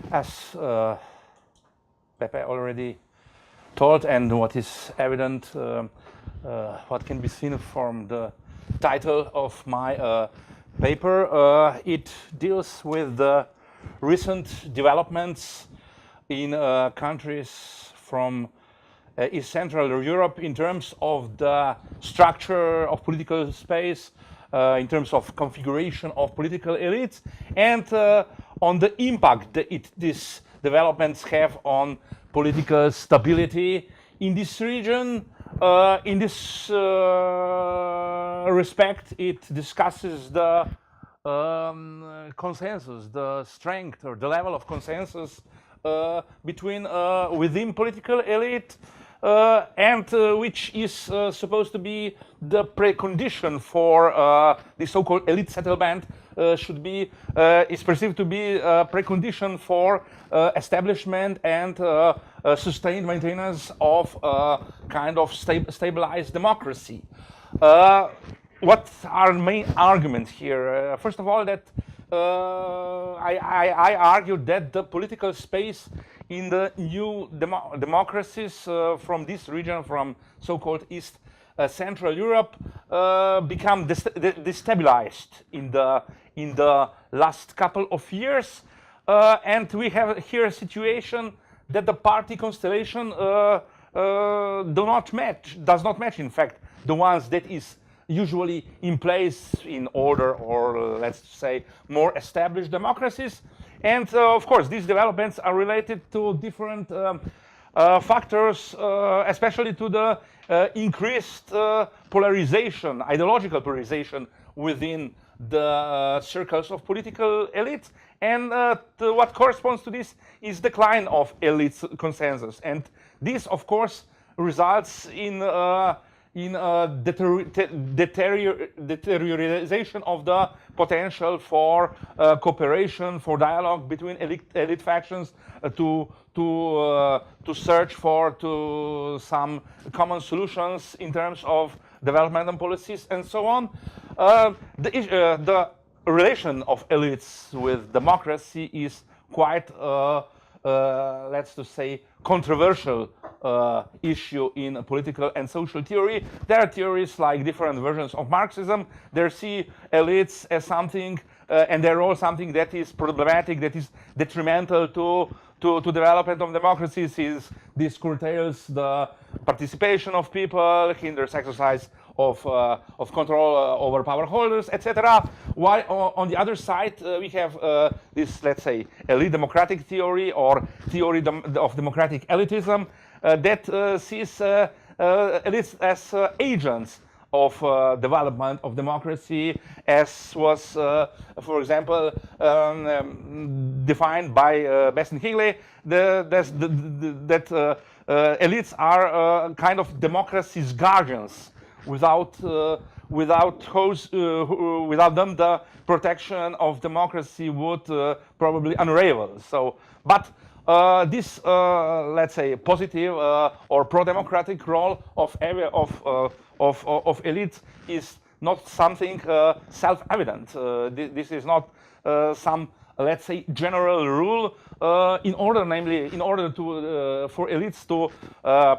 As Pepe already told, and what is evident, what can be seen from the title of my paper, it deals with the recent developments in countries from East Central Europe in terms of the structure of political space, in terms of configuration of political elites, and on the impact that these developments have on political stability in this region. In this respect, it discusses the consensus, the strength or the level of consensus between within political elite, and which is supposed to be the precondition for the so-called elite settlement, is perceived to be a precondition for establishment and sustained maintenance of kind of stabilized democracy. What are main arguments here? First of all, that I argued that the political space in the new democracies from this region, from so-called East Central Europe, become destabilized in the last couple of years, and we have here a situation that the party constellation does not match, in fact, the ones that is usually in place in older, or let's say more established democracies. And of course, these developments are related to different factors, especially to the increased polarization, ideological polarization within the circles of political elites. And what corresponds to this is decline of elite consensus. And this, of course, results in deterioration of the potential for cooperation, for dialogue between elite factions, to search for some common solutions in terms of developmental policies and so on. The relation of elites with democracy is quite let's just say controversial issue in political and social theory. There are theories like different versions of Marxism. They see elites as something, and their role something that is problematic, that is detrimental to development of democracies. This curtails the participation of people, hinders exercise of control over power holders, etc. While on the other side, we have this, let's say, elite democratic theory, or theory of democratic elitism, that sees elites as agents of development of democracy, as was, for example, defined by Best and Higley, that elites are kind of democracy's guardians. Without them, the protection of democracy would probably unravel. So, but this, let's say, positive or pro-democratic role of elites is not something self-evident. This is not some, let's say, general rule. In order to for elites to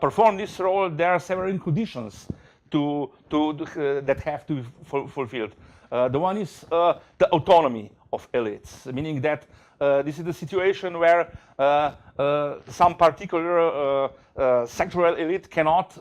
perform this role, there are several conditions that have to be fulfilled. The one is the autonomy of elites, meaning that this is the situation where some particular sectoral elite cannot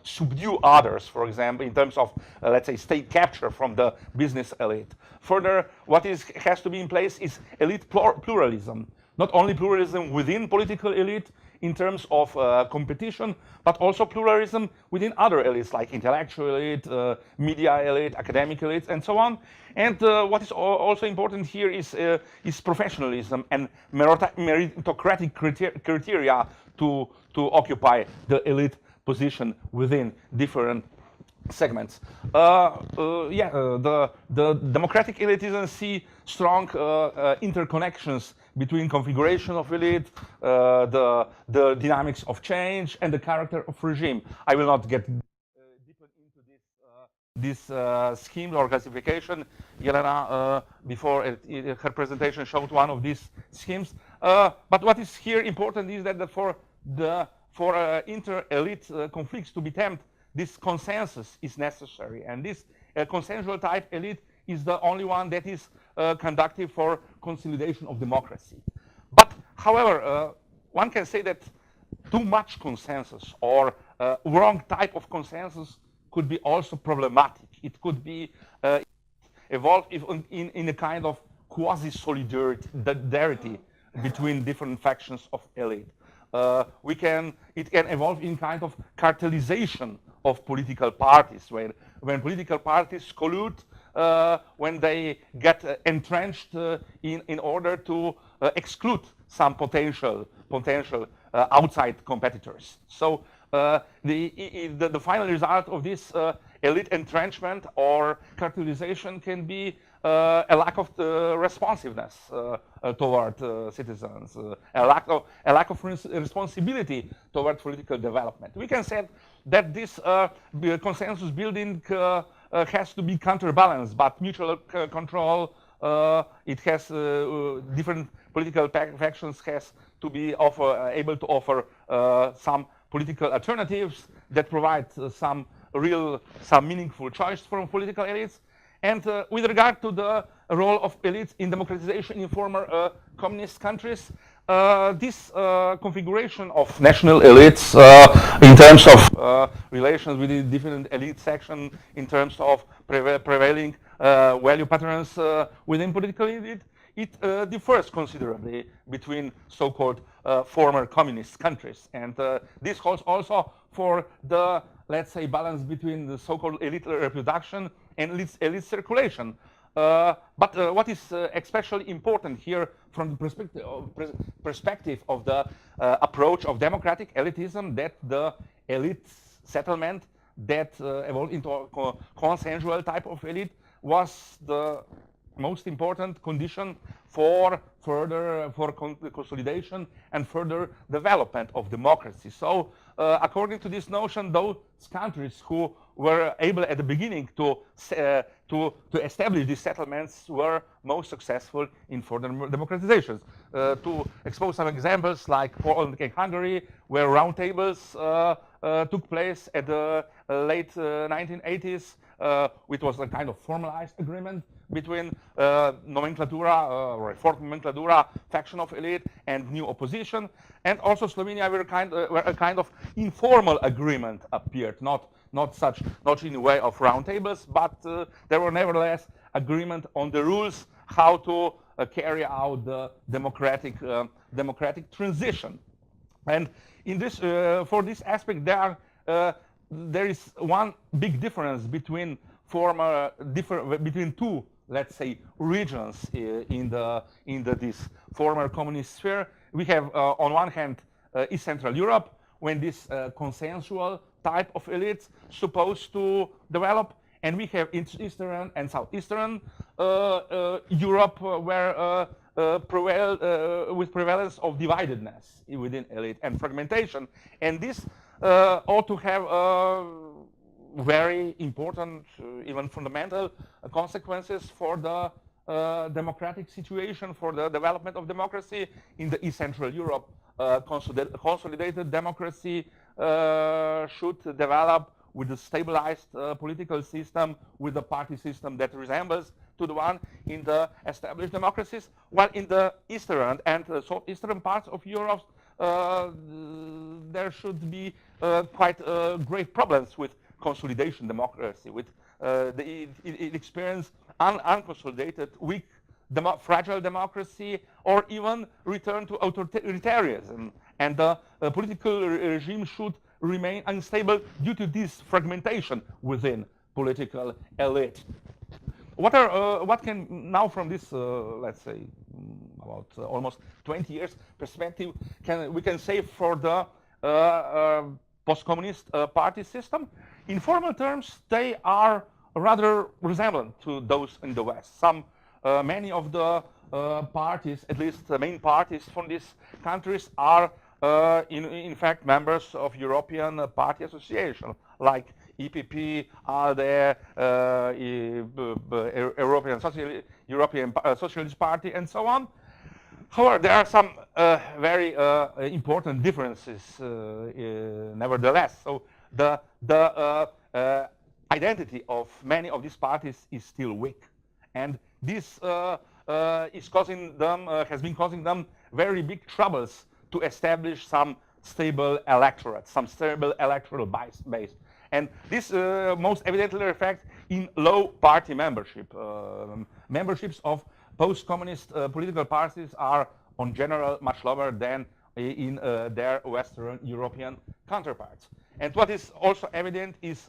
subdue others, for example, in terms of, let's say, state capture from the business elite. Further, what has to be in place is elite pluralism. Not only pluralism within political elite in terms of competition, but also pluralism within other elites, like intellectual elite, media elite, academic elite, and so on. And what is also important here is professionalism and meritocratic criteria to occupy the elite position within different segments. The democratic elitism see strong interconnections between configuration of elite, the dynamics of change, and the character of regime. I will not get deeper into this scheme or classification. Jelena, before her presentation, showed one of these schemes. But what is here important is that for inter-elite conflicts to be tamed, this consensus is necessary, and this consensual type elite is the only one that is conductive for consolidation of democracy. But however, one can say that too much consensus or wrong type of consensus could be also problematic. It could be evolved in a kind of quasi-solidarity between different factions of elite. It can evolve in kind of cartelization of political parties, when political parties collude, when they get entrenched in order to exclude some potential outside competitors. So the final result of this elite entrenchment or cartelization can be a lack of responsiveness toward citizens, a lack of responsibility toward political development. We can say that this consensus building has to be counterbalanced, but mutual control. It has different political factions has to be able to offer some political alternatives that provide some meaningful choice from political elites. And with regard to the role of elites in democratization in former communist countries, this configuration of national elites in terms of relations with the different elite sections, in terms of prevailing value patterns within political elite, it differs considerably between so-called former communist countries. And this holds also for the, let's say, balance between the so-called elite reproduction and elite circulation. But what is especially important here from the perspective of the approach of democratic elitism, that the elite settlement that evolved into a consensual type of elite was the most important condition for consolidation and further development of democracy. So according to this notion, those countries who were able at the beginning to establish these settlements were most successful in further democratizations. To expose some examples, like Poland and Hungary, where roundtables took place at the late 1980s, which was a kind of formalized agreement between nomenclatura, reformed nomenclatura faction of elite and new opposition. And also Slovenia, where a kind of informal agreement appeared, not in the way of roundtables, but there were nevertheless agreement on the rules how to carry out the democratic transition. And in this, for this aspect, there is one big difference between between two, let's say, regions in this former communist sphere. We have on one hand East Central Europe, when this consensual type of elites supposed to develop, and we have Eastern and Southeastern Europe, where with prevalence of dividedness within elite and fragmentation, and this ought to have very important, even fundamental consequences for the democratic situation, for the development of democracy in the East Central Europe. Consolidated democracy should develop with a stabilized political system, with a party system that resembles to the one in the established democracies, while in the eastern and southeastern parts of Europe, there should be quite great problems with consolidation democracy, with it experience unconsolidated, weak, fragile democracy, or even return to authoritarianism. And the political regime should remain unstable due to this fragmentation within political elite. What can now, from this, let's say, about almost 20 years perspective, we can say for the post-communist party system? In formal terms, they are rather resemblant to those in the West. Many of the parties, at least the main parties from these countries, are in fact members of European Party Association, like EPP, ALDE, European Socialist Party, and so on. However, there are some very important differences nevertheless. So the identity of many of these parties is still weak, and this is causing them, has been causing them very big troubles to establish some stable electorate, some stable electoral base. And this most evidently reflects in low party membership. Memberships of post-communist political parties are, on general, much lower than in their Western European counterparts. And what is also evident is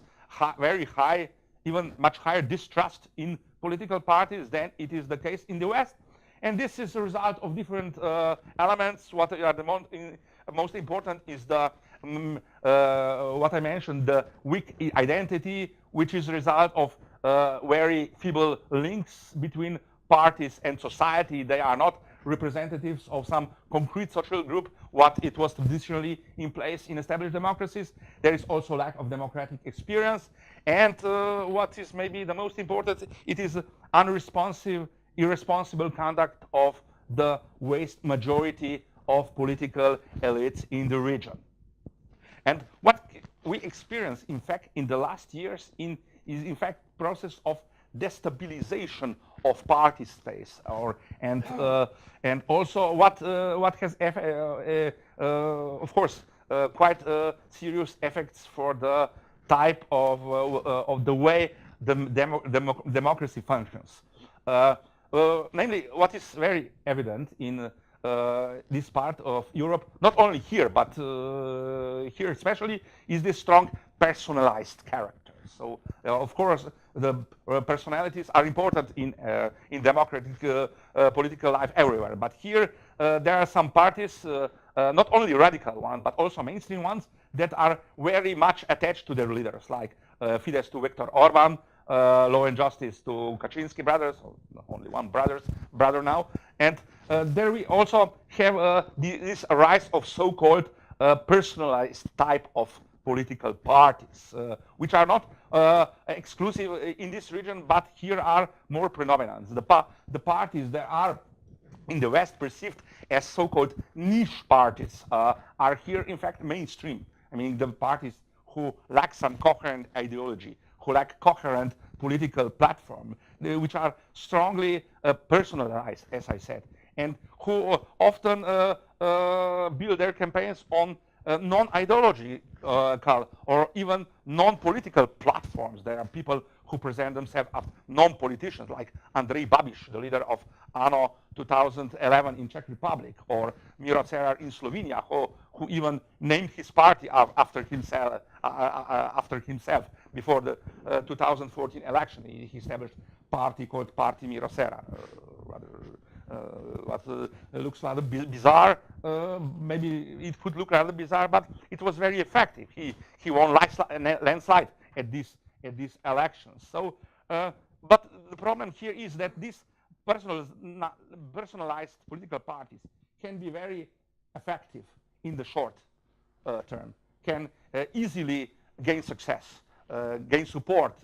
very high, even much higher distrust in political parties than it is the case in the West. And this is a result of different elements. What are the most important is the what I mentioned, the weak identity, which is a result of very feeble links between parties and society. They are not representatives of some concrete social group, what it was traditionally in place in established democracies. There is also lack of democratic experience. And what is maybe the most important, it is unresponsive, irresponsible conduct of the vast majority of political elites in the region. And what we experience, in fact, in the last years is, in fact, process of destabilisation of party space, and also what has of course quite serious effects for the type of the way the democracy functions. Namely, what is very evident in this part of Europe, not only here but here especially, is this strong personalized character. So, of course, the personalities are important in democratic political life everywhere. But here, there are some parties, not only radical ones, but also mainstream ones, that are very much attached to their leaders, like Fidesz to Viktor Orban, Law and Justice to Kaczynski brothers, or only one brother now. And there we also have this rise of so-called personalized type of political parties, which are not exclusive in this region, but here are more predominant. The parties that are in the West perceived as so-called niche parties are here, in fact, mainstream. I mean, the parties who lack some coherent ideology, who lack coherent political platform, which are strongly personalized, as I said, and who often build their campaigns on non-ideological or even non-political platforms. There are people who present themselves as non-politicians, like Andrej Babiš, the leader of ANO 2011 in Czech Republic, or Miro Cerar in Slovenia, who even named his party after himself before the 2014 election. He established a party called Party Miro Cerar, what looks rather bizarre. Maybe it could look rather bizarre, but it was very effective. He won landslide at these elections. So, but the problem here is that these personalized political parties can be very effective in the short term, can easily gain success, gain support.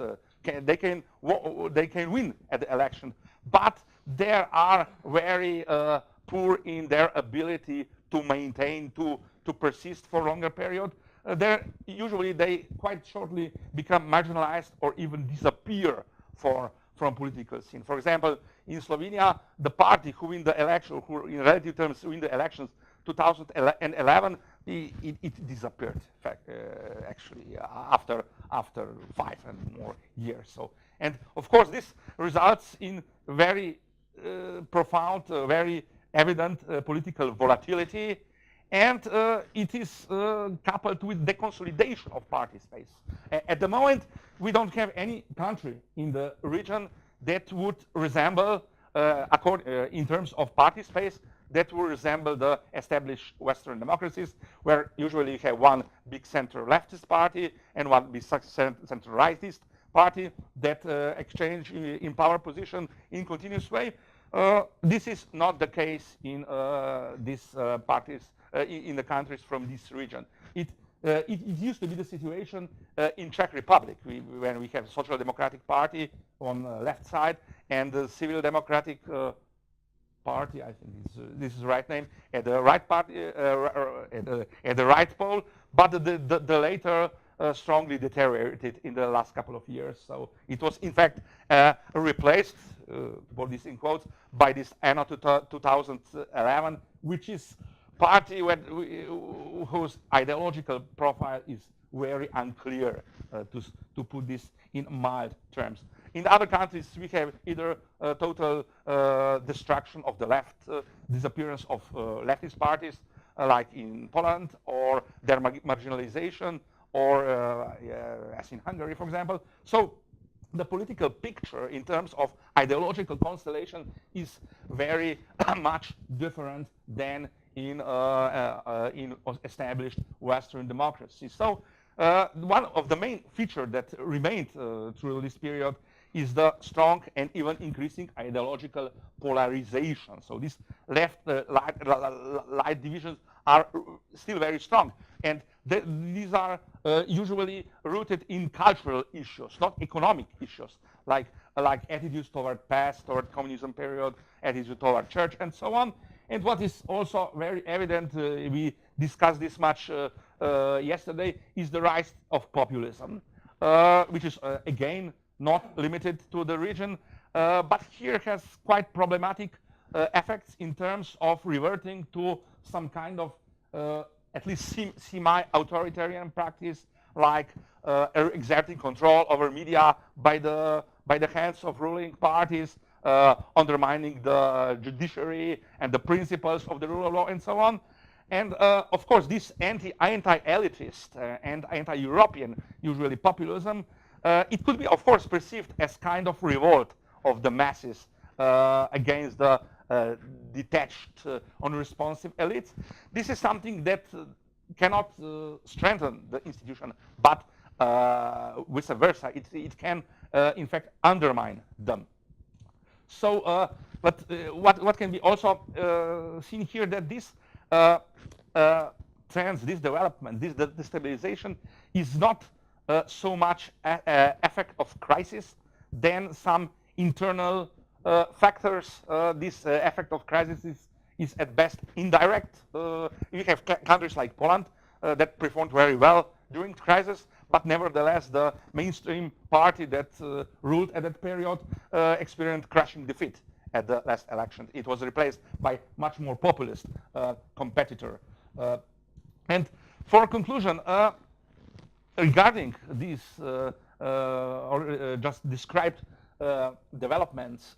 They can win at the election, but they are very poor in their ability to maintain, to persist for a longer period. Usually they quite shortly become marginalized or even disappear from political scene. For example, in Slovenia, the party who win the election, who in relative terms win the elections 2011, it disappeared, in fact, actually, after 5 and more years. So, and of course, this results in very profound, very evident political volatility, and it is coupled with the consolidation of party space. At the moment, we don't have any country in the region that would resemble, in terms of party space, that would resemble the established Western democracies, where usually you have one big center-leftist party and one big center-rightist party that exchange in power position in continuous way. This is not the case in these parties in the countries from this region. it used to be the situation in Czech Republic when we have Social Democratic Party on the left side and the Civil Democratic Party, I think this is the right name, at the right party, at the right pole, but the later strongly deteriorated in the last couple of years. So it was in fact replaced, for this in quotes, by this anno 2011, which is party whose ideological profile is very unclear, to put this in mild terms. In other countries, we have either total destruction of the left, disappearance of leftist parties, like in Poland, or their marginalization, or as in Hungary, for example. So the political picture in terms of ideological constellation is very much different than in established Western democracies. So one of the main features that remained through this period is the strong and even increasing ideological polarization. So these left light divisions are still very strong, and these are usually rooted in cultural issues, not economic issues, like attitudes toward past, toward communism period, attitude toward church, and so on. And what is also very evident, we discussed this much yesterday, is the rise of populism, which is again not limited to the region, but here has quite problematic effects in terms of reverting to some kind of at least semi-authoritarian practice, like exerting control over media by the hands of ruling parties, undermining the judiciary and the principles of the rule of law, and so on. And of course, this anti-elitist and anti-European, usually populism, it could be, of course, perceived as kind of revolt of the masses against the detached, unresponsive elites. This is something that cannot strengthen the institution, but vice versa, it can, in fact, undermine them. So, but what can be also seen here, that this trends, this development, this destabilization is not so much effect of crisis than some internal factors. This effect of crisis is at best indirect. You have countries like Poland that performed very well during the crisis, but nevertheless the mainstream party that ruled at that period experienced crushing defeat at the last election. It was replaced by much more populist competitor. And for conclusion, regarding these just described developments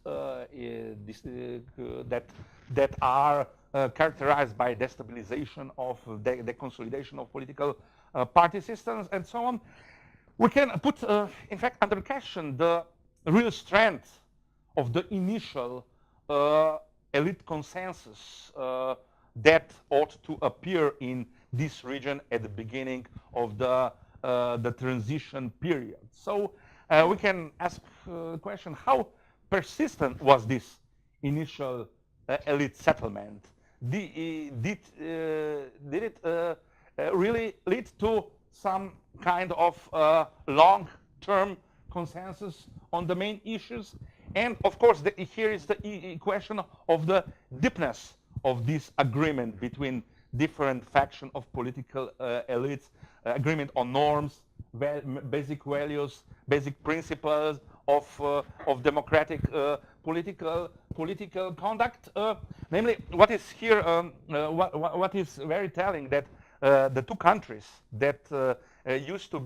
that are characterized by destabilization of the consolidation of political party systems and so on, we can put, in fact, under question the real strength of the initial elite consensus that ought to appear in this region at the beginning of the transition period. So we can ask the question, how persistent was this initial elite settlement? Did it really lead to some kind of long-term consensus on the main issues? And of course, here is the question of the deepness of this agreement between different factions of political elites, agreement on norms, basic values, basic principles of democratic political conduct. Namely, what is here, what is very telling, that the two countries that used to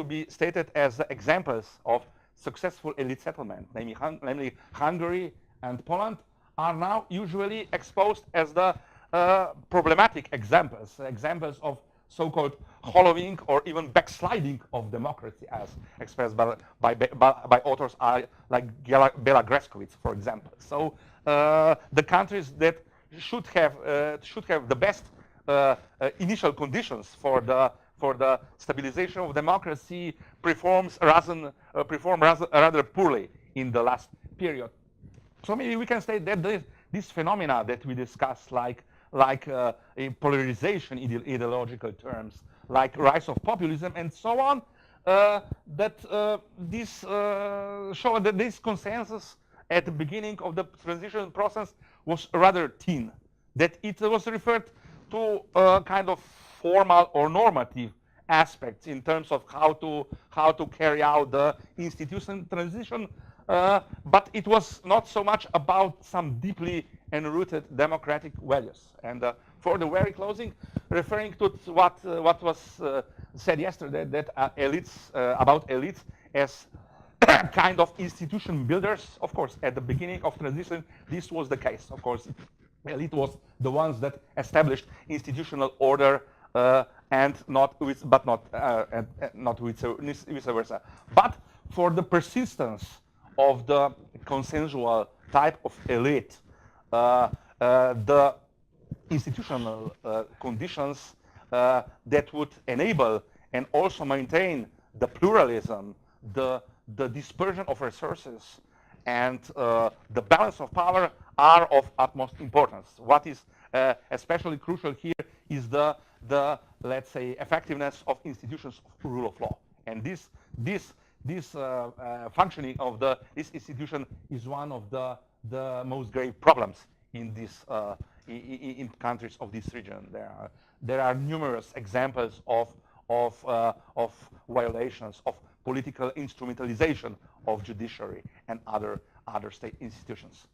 be stated as examples of successful elite settlement, namely Hungary and Poland, are now usually exposed as the problematic examples of so-called hollowing or even backsliding of democracy, as expressed by authors like Bela Greskovic, for example. So the countries that should have the best initial conditions for the stabilization of democracy perform rather poorly in the last period. So maybe we can say that this phenomena that we discuss, like a polarization in ideological terms, like rise of populism and so on, that this showed that this consensus at the beginning of the transition process was rather thin, that it was referred to kind of formal or normative aspects in terms of how to carry out the institution transition, but it was not so much about some deeply enrooted democratic values. And for the very closing, referring to what was said yesterday, that about elites as kind of institution builders. Of course, at the beginning of transition, this was the case. Of course, elite was the ones that established institutional order, and not vice versa. But for the persistence of the consensual type of elite, the institutional conditions that would enable and also maintain the pluralism, the dispersion of resources, and the balance of power are of utmost importance. What is especially crucial here is the let's say effectiveness of institutions of rule of law, and this functioning of this institution is one of the most grave problems in this in countries of this region. There are numerous examples of violations of political instrumentalization of judiciary and other state institutions.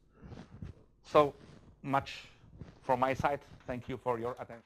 So much from my side. Thank you for your attention.